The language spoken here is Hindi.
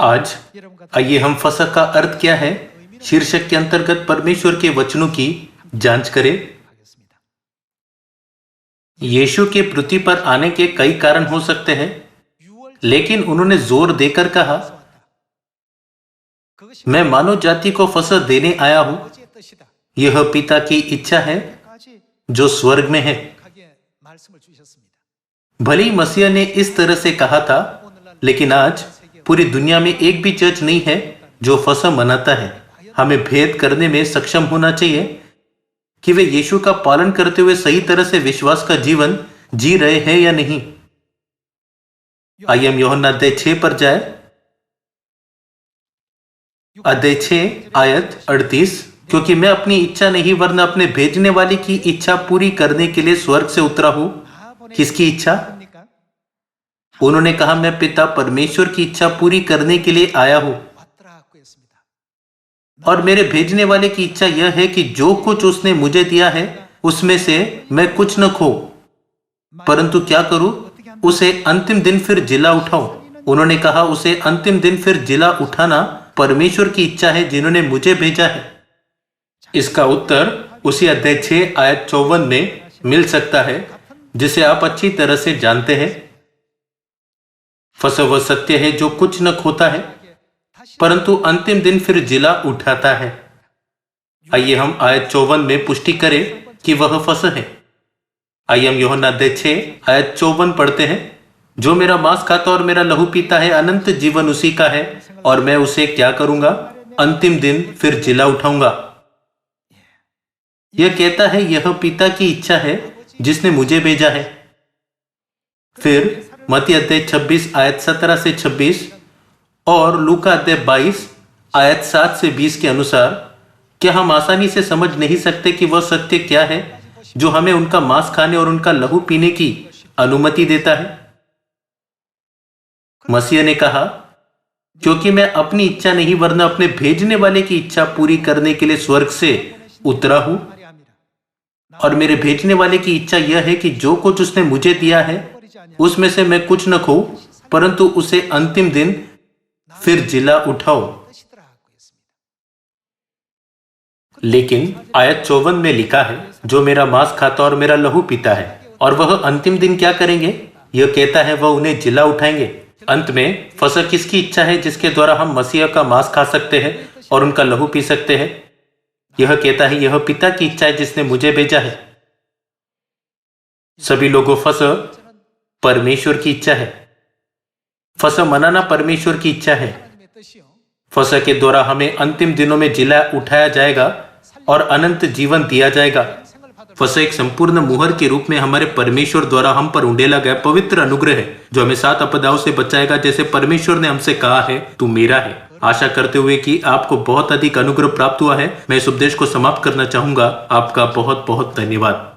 आज आइए हम फसह का अर्थ क्या है शीर्षक के अंतर्गत परमेश्वर के वचनों की जांच करें। यीशु के पृथ्वी पर आने के कई कारण हो सकते हैं, लेकिन उन्होंने जोर देकर कहा, मैं मानव जाति को फसह देने आया हूं। यह पिता की इच्छा है जो स्वर्ग में है। भले ही मसीह ने इस तरह से कहा था, लेकिन आज पूरी दुनिया में एक भी चर्च नहीं है जो फसह मनाता है। हमें भेद करने में सक्षम होना चाहिए कि वे यीशु का पालन करते हुए सही तरह से विश्वास का जीवन जी रहे हैं या नहीं। आइए हम यूहन्ना अध्याय 6 पर जाए। अध्याय 6 आयत 38। क्योंकि मैं अपनी इच्छा नहीं वरना अपने भेजने वाले की इच्छा पूरी करने के लिए स्वर्ग से उतरा हूं। किसकी इच्छा? उन्होंने कहा, मैं पिता परमेश्वर की इच्छा पूरी करने के लिए आया हूं और मेरे भेजने वाले की इच्छा यह है कि जो कुछ उसने मुझे दिया है उसमें से मैं कुछ न खो, परंतु क्या करूं, उसे अंतिम दिन फिर जिला उठाऊं। उन्होंने कहा, उसे अंतिम दिन फिर जिला उठाना परमेश्वर की इच्छा है जिन्होंने मुझे भेजा है। इसका उत्तर उसी अध्याय 6 आयत 54 में मिल सकता है, जिसे आप अच्छी तरह से जानते हैं। फसह वह सत्य है जो कुछ न खोता है, परंतु अंतिम दिन फिर जिला उठाता है। आइए हम आयत 54 में पुष्टि करें कि वह फसह है। आइए हम यूहन्ना अध्याय 6 आयत 54 पढ़ते हैं। जो मेरा मांस खाता और मेरा लहू पीता है, अनंत जीवन उसी का है, और मैं उसे क्या करूंगा, अंतिम दिन फिर जिला उठाऊंगा। यह कहता है, यह पिता की इच्छा है जिसने मुझे भेजा है। फिर मत्ती अध्याय 26 आयत 17 से 26 और लूका अध्याय 22 आयत 7 से 20 के अनुसार क्या हम आसानी से समझ नहीं सकते कि वह सत्य क्या है जो हमें उनका मांस खाने और उनका लहू पीने की अनुमति देता है? मसीह ने कहा, क्योंकि मैं अपनी इच्छा नहीं वरना अपने भेजने वाले की इच्छा पूरी करने के लिए स्वर्ग से उतरा हूं, और मेरे भेजने वाले की इच्छा यह है कि जो कुछ उसने मुझे दिया है उसमें से मैं कुछ न खो, परंतु उसे अंतिम दिन फिर जिला उठाओ। लेकिन आयत 54 में लिखा है, जो मेरा मांस खाता और मेरा लहू पीता है। और वह अंतिम दिन क्या करेंगे? यह कहता है वह उन्हें जिला उठाएंगे। अंत में फसह किसकी इच्छा है जिसके द्वारा हम मसीह का मांस खा सकते हैं और उनका लहू पी सकते हैं? यह कहता है, यह पिता की इच्छा है जिसने मुझे भेजा है। सभी लोगों, फसह परमेश्वर की इच्छा है। फसह मनाना परमेश्वर की इच्छा है। फसह के द्वारा हमें अंतिम दिनों में जिला उठाया जाएगा और अनंत जीवन दिया जाएगा। फसह एक संपूर्ण मुहर के रूप में हमारे परमेश्वर द्वारा हम पर उंडेला गया पवित्र अनुग्रह है, जो हमें 7 आपदाओं से बचाएगा, जैसे परमेश्वर ने हमसे कहा है, तू मेरा है। आशा करते हुए कि आपको बहुत अधिक अनुग्रह प्राप्त हुआ है, मैं इस उपदेश को समाप्त करना चाहूंगा। आपका बहुत बहुत धन्यवाद।